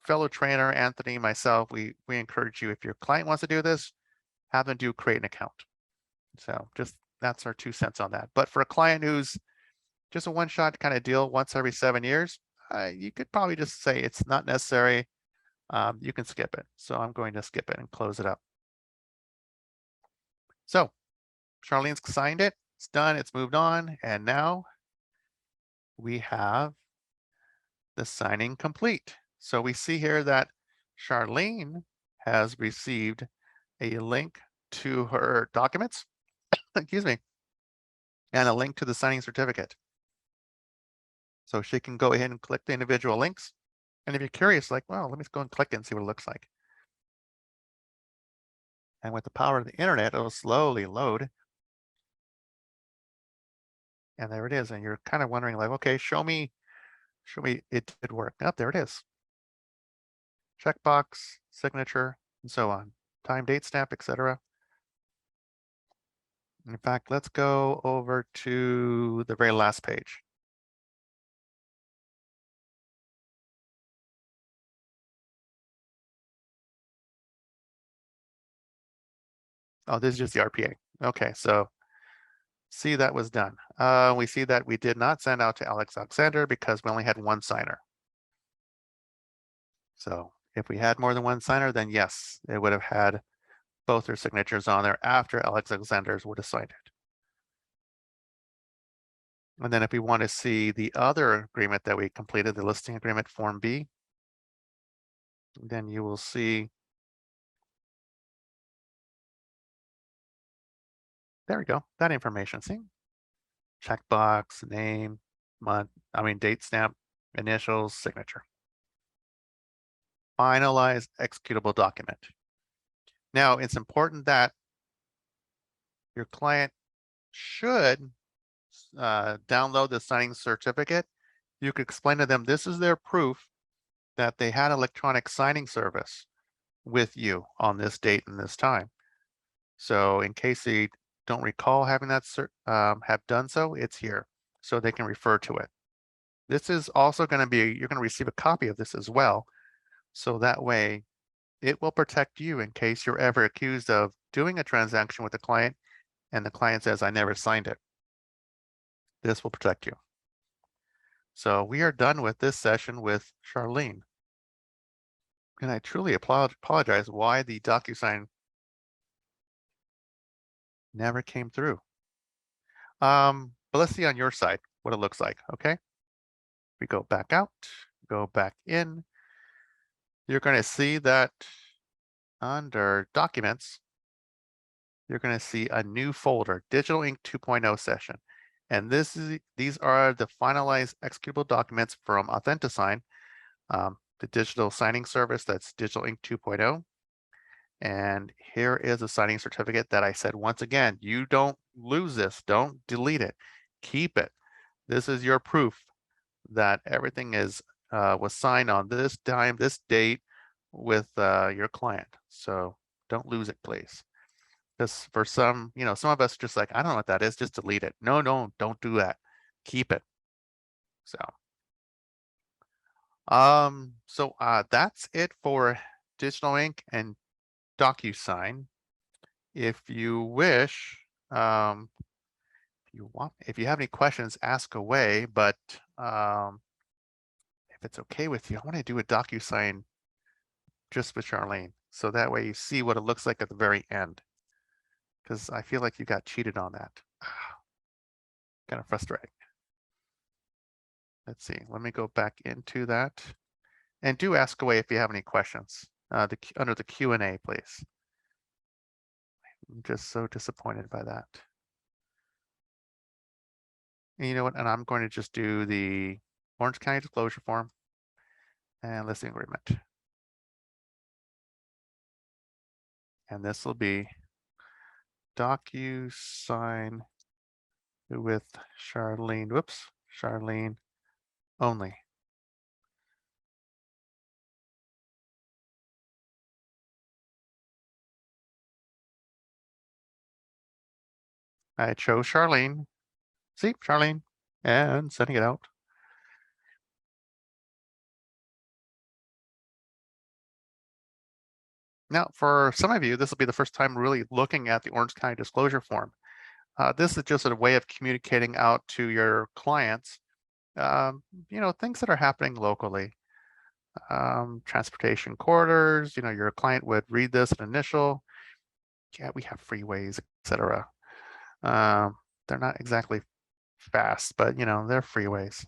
fellow trainer, Anthony, myself, we encourage you, if your client wants to do this, have them create an account. So just that's our 2 cents on that. But for a client who's just a one-shot kind of deal once every 7 years, you could probably just say it's not necessary. You can skip it. So I'm going to skip it and close it up. So Charlene's signed it. It's done. It's moved on. And now we have the signing complete. So we see here that Charlene has received a link to her documents, excuse me, and a link to the signing certificate. So she can go ahead and click the individual links. And if you're curious, like, well, let me go and click it and see what it looks like. And with the power of the internet, it'll slowly load. And there it is. And you're kind of wondering, like, okay, show me it did work. Oh, there it is. Checkbox, signature, and so on. Time, date stamp, etc. In fact, let's go over to the very last page. Oh, this is just the RPA. Okay, so see that was done. We see that we did not send out to Alex Alexander because we only had one signer. So if we had more than one signer, then yes, it would have had both their signatures on there after Alex Alexander's would have signed it. And then if we want to see the other agreement that we completed, the listing agreement Form B, then you will see, there we go, that information. See, checkbox, name, month, date stamp, initials, signature. Finalize executable document. Now, it's important that your client should download the signing certificate. You could explain to them this is their proof that they had electronic signing service with you on this date and this time. So in case they don't recall having that have done so, it's here, so they can refer to it. This is also going to be, you're going to receive a copy of this as well, so that way it will protect you in case you're ever accused of doing a transaction with a client and the client says, I never signed it. This will protect you. So we are done with this session with Charlene. And I truly apologize why the DocuSign never came through. But let's see on your side what it looks like, okay? We go back out, go back in. You're going to see that under Documents, you're going to see a new folder, Digital Ink 2.0 session. And these are the finalized executable documents from AuthentiSign, the digital signing service that's Digital Ink 2.0. And here is a signing certificate that I said, once again, you don't lose this, don't delete it, keep it. This is your proof that everything was signed on this time, this date with your client. So don't lose it, please. Because for some, some of us are just like, I don't know what that is, just delete it. No, don't do that. Keep it. So, that's it for Digital Ink and DocuSign. If you wish, if you have any questions, ask away. But if it's okay with you, I want to do a DocuSign just with Charlene, so that way you see what it looks like at the very end. Because I feel like you got cheated on that. Kind of frustrating. Let's see. Let me go back into that. And do ask away if you have any questions under the Q&A, please. I'm just so disappointed by that. And you know what? And I'm going to just do the Orange County disclosure form and listing agreement. And this will be DocuSign with Charlene, Charlene only. I chose Charlene. See, Charlene, and sending it out. Now, for some of you, this will be the first time really looking at the Orange County disclosure form. This is just a way of communicating out to your clients, things that are happening locally. Transportation corridors, your client would read this and initial. Yeah, we have freeways, etc. They're not exactly fast, but they're freeways.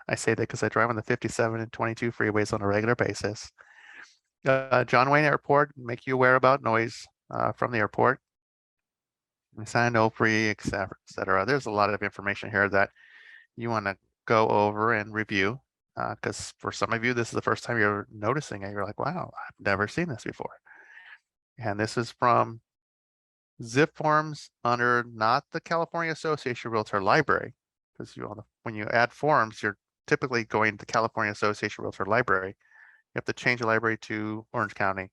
I say that because I drive on the 57 and 22 freeways on a regular basis. John Wayne Airport, make you aware about noise from the airport. Sign no free, etc. There's a lot of information here that you want to go over and review, because for some of you, this is the first time you're noticing it. You're like, wow, I've never seen this before. And this is from zipForms under not the California Association of Realtor Library, because when you add forms, you're typically going to the California Association of Realtor Library. You have to change the library to Orange County.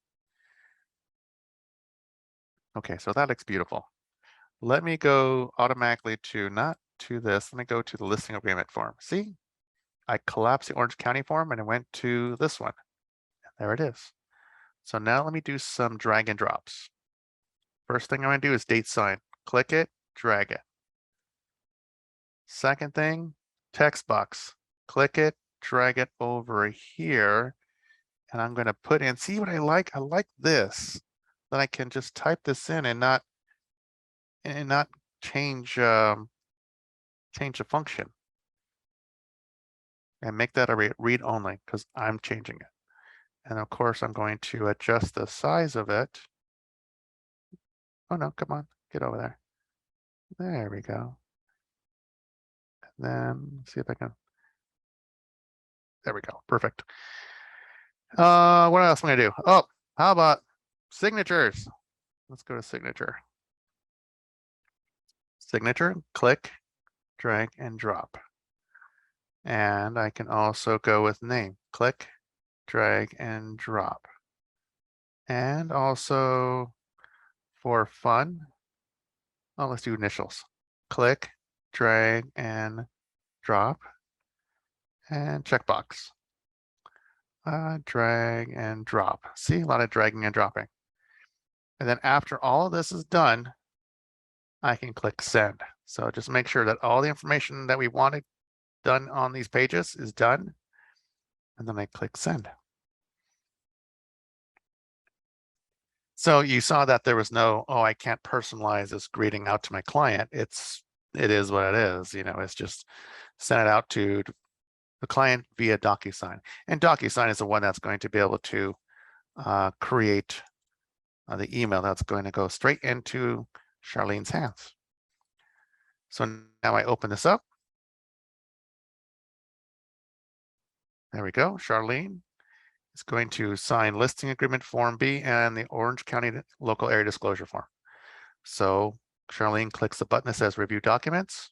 Okay, so that looks beautiful. Let me go automatically to not to this. Let me go to the listing agreement form. See, I collapsed the Orange County form and I went to this one. There it is. So now let me do some drag and drops. First thing I'm going to do is date sign. Click it, drag it. Second thing, text box. Click it, drag it over here. And I'm going to put in, see what I like? I like this. Then I can just type this in and not change change the function. And make that a read only because I'm changing it. And of course, I'm going to adjust the size of it. Oh no, come on, get over there. There we go. And then see if I can. There we go, perfect. What else am I gonna do? Oh, how about signatures? Let's go to signature. Signature, click, drag and drop. And I can also go with name, click, drag and drop. And also for fun, oh, let's do initials. Click, drag and drop, and checkbox. Drag and drop. See, a lot of dragging and dropping. And then after all of this is done, I can click send. So just make sure that all the information that we wanted done on these pages is done. And then I click send. So you saw that there was no, oh, I can't personalize this greeting out to my client. It is what it is. It's just send it out to the client via DocuSign. And DocuSign is the one that's going to be able to create the email that's going to go straight into Charlene's hands. So now I open this up. There we go. Charlene is going to sign listing agreement form B and the Orange County local area disclosure form. So Charlene clicks the button that says review documents.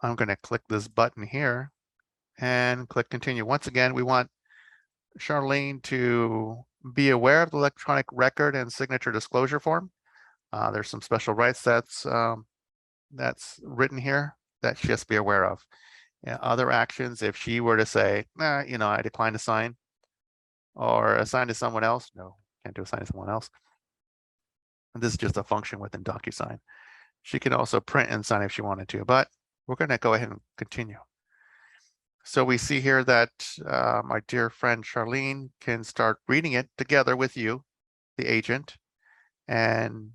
I'm going to click this button here and click continue. Once again, we want Charlene to be aware of the electronic record and signature disclosure form. There's some special rights that's written here that she has to be aware of. Other actions, if she were to say, I decline to sign or assign to someone else, no, can't do assign to someone else. And this is just a function within DocuSign. She can also print and sign if she wanted to, but we're going to go ahead and continue. So we see here that my dear friend Charlene can start reading it together with you, the agent, and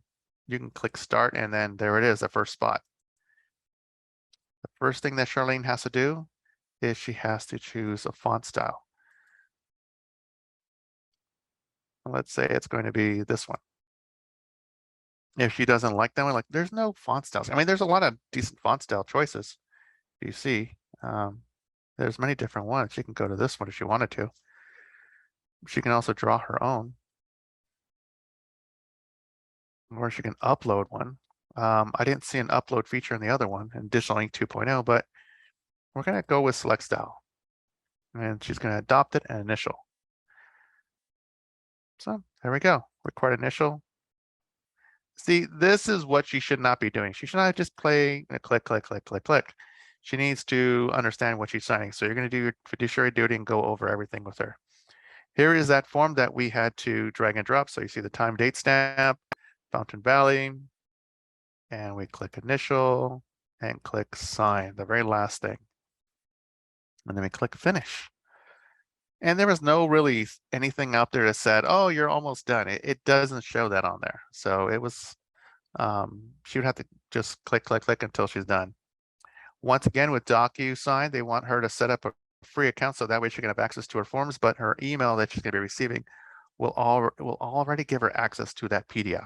you can click start, and then there it is, the first spot. The first thing that Charlene has to do is she has to choose a font style. Let's say it's going to be this one. If she doesn't like that one, like there's no font styles. I mean, there's a lot of decent font style choices. You see, there's many different ones. She can go to this one if she wanted to. She can also draw her own, or she can upload one. I didn't see an upload feature in the other one in Digital Ink 2.0, but we're going to go with select style. And she's going to adopt it and initial. So there we go. Record initial. See, this is what she should not be doing. She should not just play click, click, click, click, click. She needs to understand what she's signing. So you're going to do your fiduciary duty and go over everything with her. Here is that form that we had to drag and drop. So you see the time date stamp, Fountain Valley, and we click initial and click sign, the very last thing. And then we click finish. And there was no really anything out there that said, oh, you're almost done. It doesn't show that on there. So it was, she would have to just click, click, click until she's done. Once again, with DocuSign, they want her to set up a free account so that way she can have access to her forms, but her email that she's going to be receiving will already give her access to that PDF.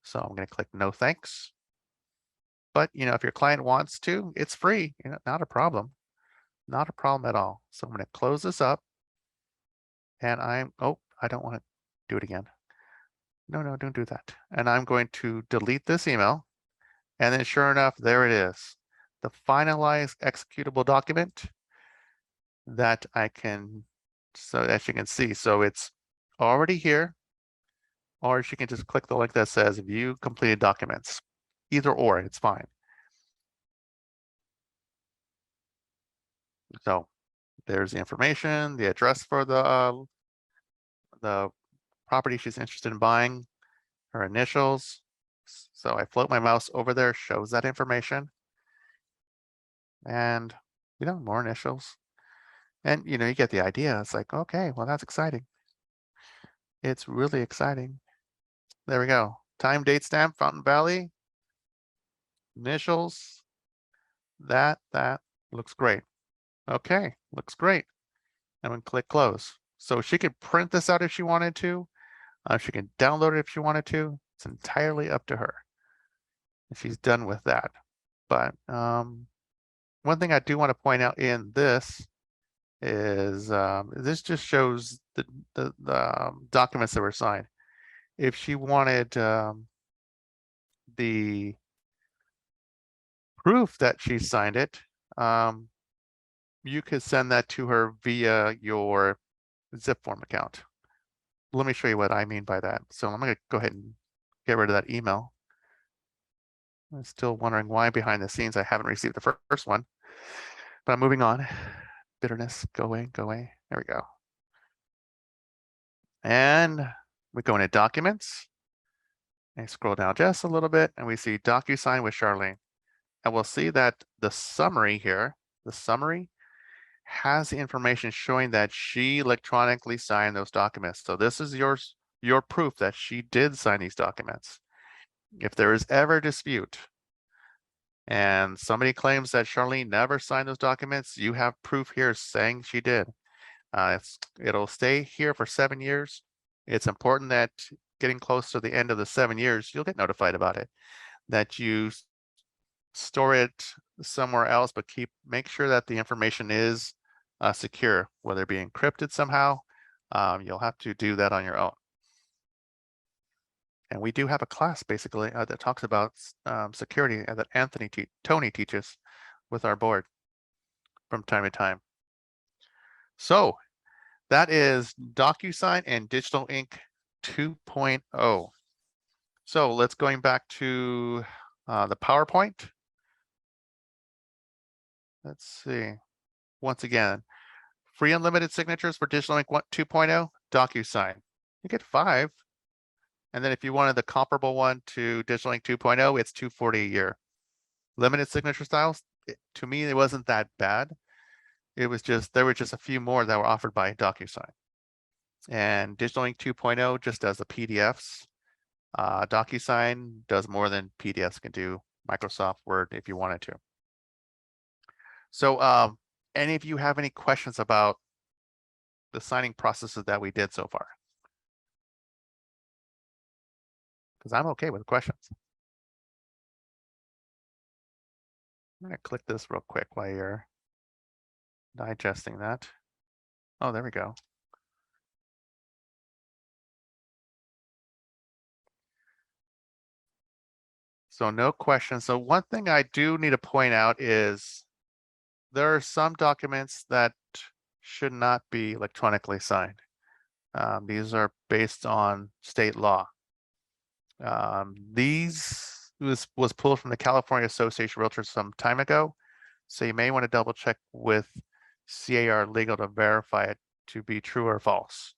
So I'm going to click no thanks. But if your client wants to, it's free, not a problem. Not a problem at all. So I'm going to close this up. And I don't want to do it again. No, don't do that. And I'm going to delete this email. And then sure enough, there it is. The finalized executable document that I can, so as you can see, so it's already here, or she can just click the link that says view completed documents. Either or, it's fine. So there's the information, the address for the property she's interested in buying, her initials. So I float my mouse over there, shows that information. And, more initials. And, you get the idea. It's like, okay, well, that's exciting. It's really exciting. There we go. Time, date stamp, Fountain Valley, initials. That looks great. Okay, looks great. I'm going to click close. So she could print this out if she wanted to. She can download it if she wanted to. It's entirely up to her. And she's done with that. But one thing I do want to point out in this is this just shows the documents that were signed. If she wanted the proof that she signed it, you could send that to her via your zipForm account. Let me show you what I mean by that. So I'm going to go ahead and get rid of that email. I'm still wondering why behind the scenes I haven't received the first one, but I'm moving on. Bitterness, go away, go away. There we go. And we go into documents. And scroll down just a little bit and we see DocuSign with Charlene. And we'll see that the summary here, the summary has the information showing that she electronically signed those documents. So this is your proof that she did sign these documents. If there is ever a dispute and somebody claims that Charlene never signed those documents, you have proof here saying she did. It'll stay here for 7 years. It's important that getting close to the end of the 7 years, you'll get notified about it, that you store it somewhere else, but make sure that the information is secure, whether it be encrypted somehow. You'll have to do that on your own. And we do have a class basically that talks about security that Tony teaches with our board from time to time. So that is DocuSign and Digital Ink 2.0. So let's going back to the PowerPoint. Let's see. Once again, free unlimited signatures for Digital Ink 2.0, DocuSign. You get 5. And then if you wanted the comparable one to Digital Ink 2.0, it's $240 a year. Limited signature styles, to me, it wasn't that bad. It was just, there were just a few more that were offered by DocuSign. And Digital Ink 2.0 just does the PDFs. DocuSign does more than PDFs can do, Microsoft Word if you wanted to. So any of you have any questions about the signing processes that we did so far? Because I'm okay with questions. I'm going to click this real quick while you're digesting that. Oh, there we go. So no questions. So one thing I do need to point out is there are some documents that should not be electronically signed. These are based on state law. These was pulled from the California Association of Realtors some time ago. So you may want to double check with CAR Legal to verify it to be true or false.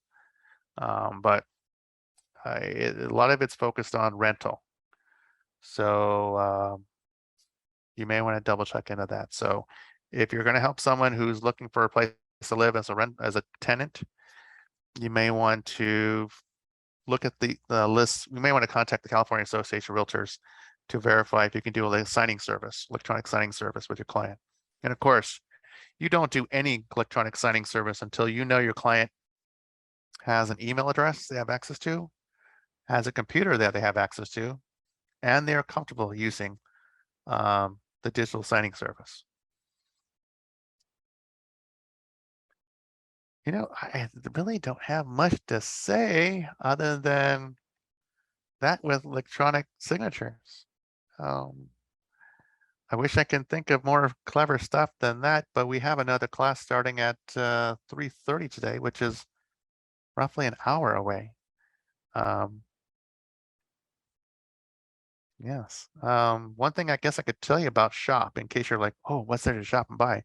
But a lot of it's focused on rental. So you may want to double check into that. So if you're going to help someone who's looking for a place to live as a tenant, you may want to look at the list. You may want to contact the California Association of Realtors to verify if you can do a signing service, electronic signing service with your client. And of course, you don't do any electronic signing service until you know your client has an email address they have access to, has a computer that they have access to, and they're comfortable using the digital signing service. I really don't have much to say other than that with electronic signatures. I wish I can think of more clever stuff than that, but we have another class starting at 3:30 today, which is roughly an hour away. Yes. One thing I guess I could tell you about shop in case you're like, oh, what's there to shop and buy?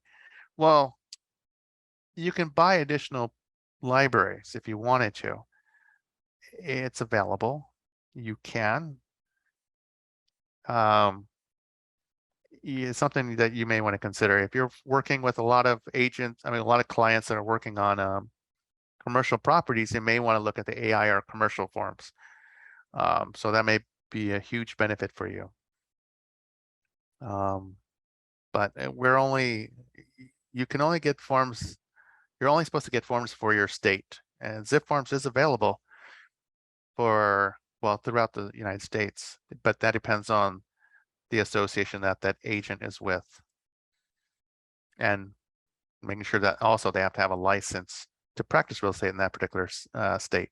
Well, you can buy additional libraries if you wanted to. It's available. You can. It's something that you may want to consider. If you're working with a lot of agents, a lot of clients that are working on commercial properties, you may want to look at the AI or commercial forms. So that may be a huge benefit for you. But you can only get forms, you're only supposed to get forms for your state. And zipForms is available throughout the United States, but that depends on the association that agent is with. And making sure that also they have to have a license to practice real estate in that particular state.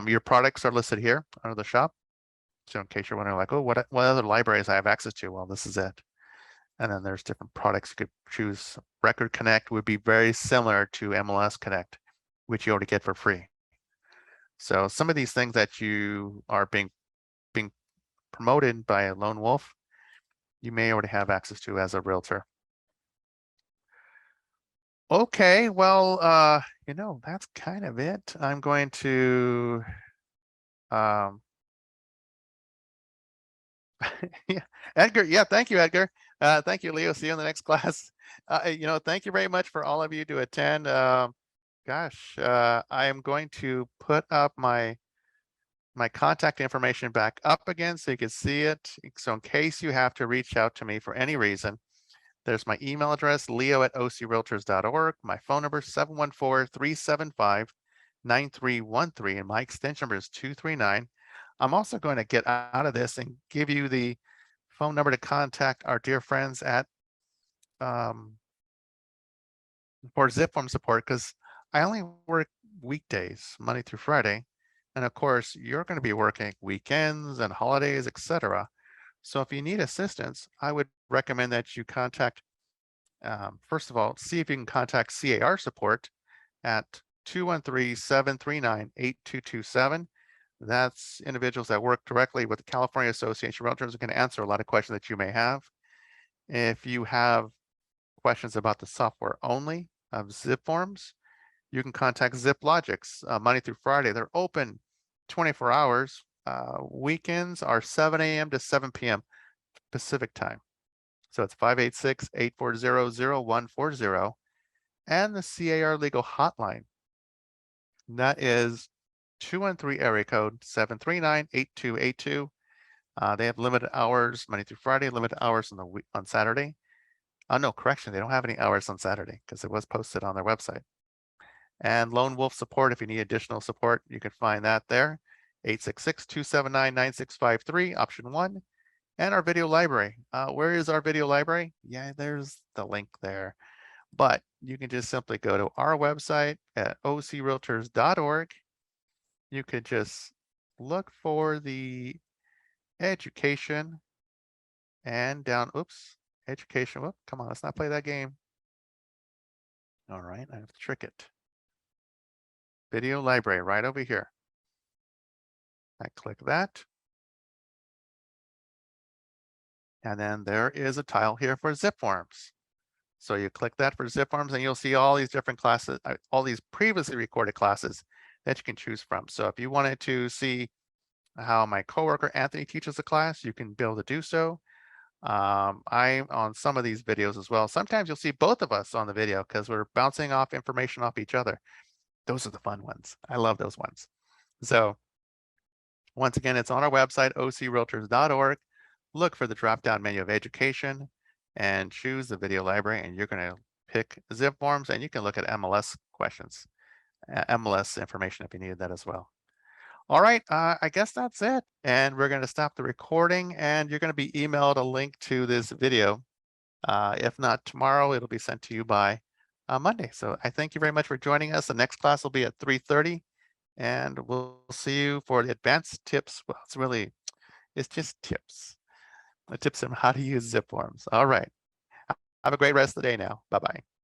Your products are listed here under the shop. So in case you're wondering like, oh, what other libraries I have access to? Well, this is it. And then there's different products you could choose. Record Connect would be very similar to MLS Connect, which you already get for free. So some of these things that you are being promoted by a lone wolf, you may already have access to as a realtor. Okay, well, that's kind of it. I'm going to yeah, Edgar. Yeah, thank you, Edgar. Thank you, Leo. See you in the next class. Thank you very much for all of you to attend. Gosh, I am going to put up my contact information back up again so you can see it. So in case you have to reach out to me for any reason, there's my email address, leo@ocrealtors.org. My phone number, 714-375-9313, and my extension number is 239. I'm also going to get out of this and give you the phone number to contact our dear friends at for zipForm support, because I only work weekdays, Monday through Friday. And of course, you're going to be working weekends and holidays, etc. So if you need assistance, I would recommend that you contact, first of all, see if you can contact CAR support at 213-739-8227. That's individuals that work directly with the California Association of Realtors and can answer a lot of questions that you may have. If you have questions about the software only of zipForms, you can contact ZipLogix Monday through Friday. They're open 24 hours. Weekends are 7 a.m. to 7 p.m. Pacific time. So it's 586-840-0140. And the CAR Legal Hotline. That is 213 area code 739-8282. They have limited hours Monday through Friday, limited hours on Saturday. Oh, no, correction. They don't have any hours on Saturday because it was posted on their website. And Lone Wolf support, if you need additional support, you can find that there. 866-279-9653, option 1. And our video library. Where is our video library? Yeah, there's the link there. But you can just simply go to our website at ocrealtors.org. You could just look for the education and down, oops, education. Whoop, come on, let's not play that game. All right, I have to trick it. Video library right over here. I click that. And then there is a tile here for zipForms. So you click that for zipForms and you'll see all these different classes, all these previously recorded classes that you can choose from. So if you wanted to see how my coworker Anthony teaches a class, you can be able to do so. I'm on some of these videos as well. Sometimes you'll see both of us on the video because we're bouncing off information off each other. Those are the fun ones. I love those ones. So once again, it's on our website, ocrealtors.org. Look for the drop-down menu of education and choose the video library, and you're going to pick zipForms, and you can look at MLS questions, MLS information if you needed that as well. All right, I guess that's it. And we're going to stop the recording, and you're going to be emailed a link to this video. If not tomorrow, it'll be sent to you by Monday. So I thank you very much for joining us. The next class will be at 3:30, and we'll see you for the advanced tips. Well, it's just tips. The tips on how to use zipForms. All right. Have a great rest of the day now. Bye-bye.